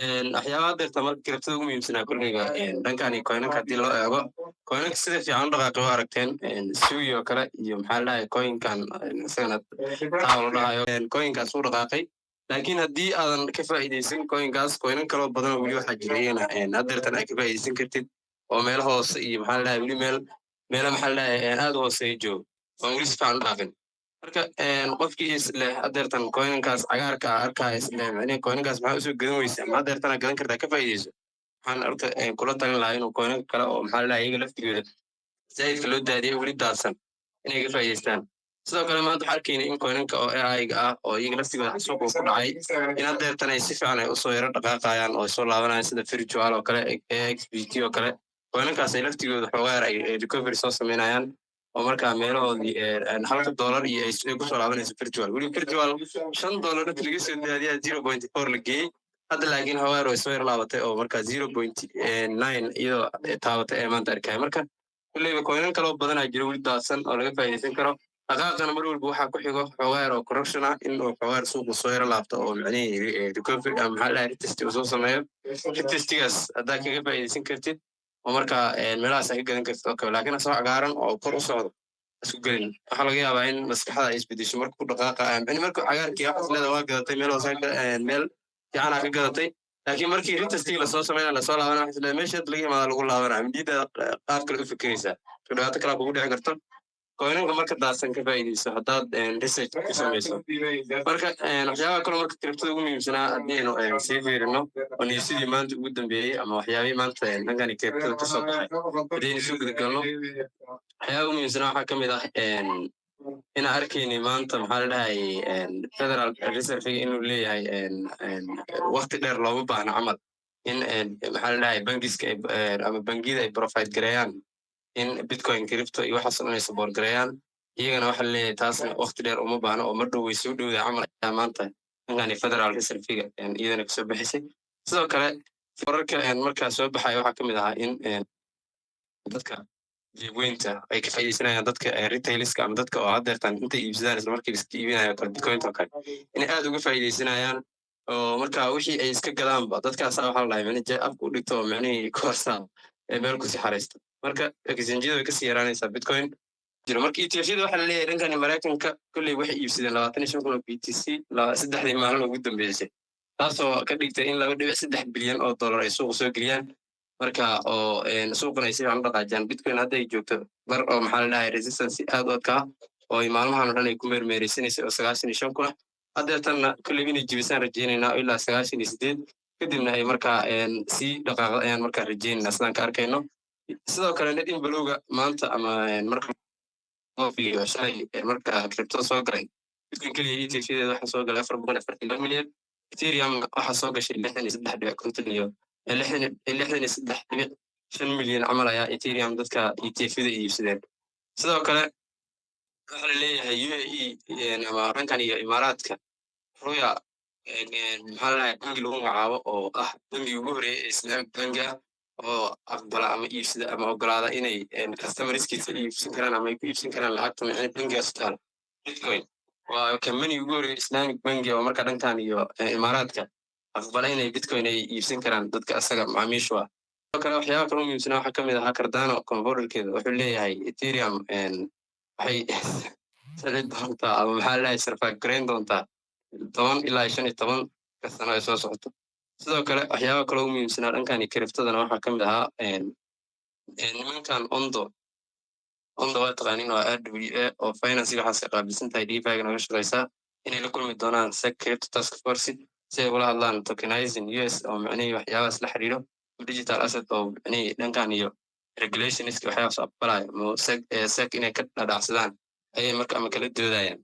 waxyaabaha deerta marka kiribtada ugu muhiimsanaa kulliga dhankani coinanka haddii loo eego coinanka sida fiican u dhaqaaqay waa aragteen sugi oo kale iyo maxaa la dhahay coinkan isagana taa la dhahayo coinkaas u dhaqaaqay laakiin haddii aadan ka faa'iidaysan coinkaas coinan kaloo badan oo weli waxaa jira iyagana haddeertan ay ka faa'iidaysan kartid oo meelo hoose iyo maxaa la dhahay weli meelo maxaa la dhahay aad u hooseeya joogo oon weli si fiican u dhaqaaqin marka qofkii isleh hadeertan coinankaas cagaarka arkaya isleh macnihi coinankaas maxaa usoo gadan weysa ma hadeertana gadan kartaa ka faa'iidayso waxaan horta kula talin lahaa inuu coinanka kale oo maxaa la dhahay iyaga laftigooda zaa'idka loo daadiyay weli daadsan inay ka faa'iidaystaan sidoo kale maanta waxaa arkayna in coinanka oo AI-ga ah oo iyaga laftigooda suuqa ku dhacay in hadeertan ay si fiican ay usoo yaro dhaqaaqayaan oo soo laabanayaan sida virtual oo kale AXBT oo kale coinankaas ay laftigooda xoogaar ay recovery soo samaynayaan oo markaa meelahoodii $1 iyo ay kusoo laabanayso virtual weli virtual $5 inta laga soo daadiyaa 0.4 la geeyey hadda laakiin hawaar way soo yar laabatay oo markaa 0.9 iyadoo taabatay ee maanta arkaya marka kulleyba coinan kaloo badanaa jira weli daadsan oo laga faa'iidaysan karo dhaqaaqana mar walba waxaa ku xigo xoogaar oo corruption ah in uu xoogaar suuqa soo yaro laabto oo macnihii recovery maxaa la dhahay retest uu soo sameeyo retestigaas haddaa kaga faa'iidaysan kartid oo markaa meelahaas ay ka gadan kartid oo kale laakiin asoo cagaaran oo kor u socdo isku gelin waxaa laga yaabaa in maskaxda ay isbedesho marka ku dhaqaaqa marka cagaarkii waxaas leeda waa gadatay meel hoose meel fiicanaa ka gadatay laakiin markii retestig lasoo sameynaa lasoo laabana waxaas leeda meesha laga imaada lagu laabanaa midida qaab kale u fikiraysaa dhibaato kalaa kugu dhici karto coinanka marka daadsan ka faa'iidayso haddaad research ku samayso marka waxyaabaha kale marka kiribtada ugu muhiimsanaa haddaynu sii fiirino oo niyuusidii maanta ugu dambeeyey ama waxyaabihii maanta dhankani kiribtada kasoo baxay haddaynu soo gudagalno waxyaabaha ugu muhiimsanaa waxaa ka mid ah inaan arkayni maanta maxaa la dhahay federal reservega inuu leeyahay waqti dheer looma baahno camal in maxaa la dhahay bangiska ama bangiyada ay provide gareeyaan in bitcoin cripto iyo waxaas dhan ay support gareeyaan iyagana waxaa leeyahay taasna waqti dheer uma baahno oo mar dhow way soo dhowday camal ayaa maanta dhankani federal reservega iyadana kasoo bixisay sidoo kale wararka markaa soo baxaya waxaa ka mid ahaa in dadka jeebweynta ay ka faa'iidaysanayaan dadka retailiska ama dadka oo hadeertan intay iibsadaan isla markii iska iibinayo kale bitcointa oo kale inay aad uga faa'iidaysanayaan oo marka wixii ay iska gadaanba dadkaasa waxaa la dhahay macnihi afka u dhigto oo macnihii koorsaa ee meel kusii xaraysta marka exchangeada way kasii yaraanaysaa bitcoin jiro marka ETFyada waxaa la leeyahay dhankani maraykanka kolley waxay iibsadeen 25,000 oo BTC saddexdii maalin ugu dambeysay taasoo ka dhigtay in $2.3 bilyan oo dollar ay suuqa soo geliyaan marka oo suuqan ay si fiican u dhaqaajiyaan bitcoin hadda ay joogto bar oo maxaa la dhahay resistance aad u adkaa oo ay maalmahan oo dhan ay ku meermeeraysanaysay oo 95 kuna haddeertanna kolley inay jibisaan rajaynaynaa oo ilaa 98 kadibna ay markaa sii dhaqaaqda ayaan markaa rajaynaynaa sidaan ka arkayno sidoo kale net inflowga maanta ama marka iyo shalay marka cripto soo galay bitcoin keliya ETFyadeeda waxaa soo galay 442 milyan ethereum waxaa soo gashay 63.50 iyo 63.5 milyan camal ayaa ethereum dadka ETFyada iibsadeen sidoo kale waxaa la leeyahay UAE ama dhankan iyo imaaraadka ruya maxaa la dhahay bangi lagu magacaabo oo ah bangiga ugu horeeya ee islaamic bangi ah oo aqbala ama iibsada ama ogolaada inay customerskiisa iibsan karaan ama ay ku iibsan karaan lacagta macnii bangigaas taal bitcoin waa kamani ugu horeeya islamic bangi oo marka dhankan iyo imaaraadka aqbala inay bitcoin ay iibsan karaan dadka asaga macaamiishu ah sidoo kale waxyaabaha kale u muhiimsanaa waxaa ka mid ahaa cardano converterkeeda wuxuu leeyahay ethereum waxay sharci doontaa ama maxaa la dhahay survive garayn doontaa 10 ilaa 15 sano ay soo socoto sidoo kale waxyaabaha kale u muhiimsanaa dhankani kiribtadana waxaa ka mid ahaa nimankan ondo waa taqaanin waa RWA oo financiga waxaas ka qaabilsan tahay DeFi-ga naga shaqaysaa inay la kulmi doonaan SEC Crypto Task Force si ay ula hadlaan tokenizing US oo macnihii waxyaabahaas la xiriiro digital asset oo macnihii dhankan iyo regulationska waxyaabahaas aqbalaya SEC inay ka dhadhacsadaan ayay marka ama kala doodayaan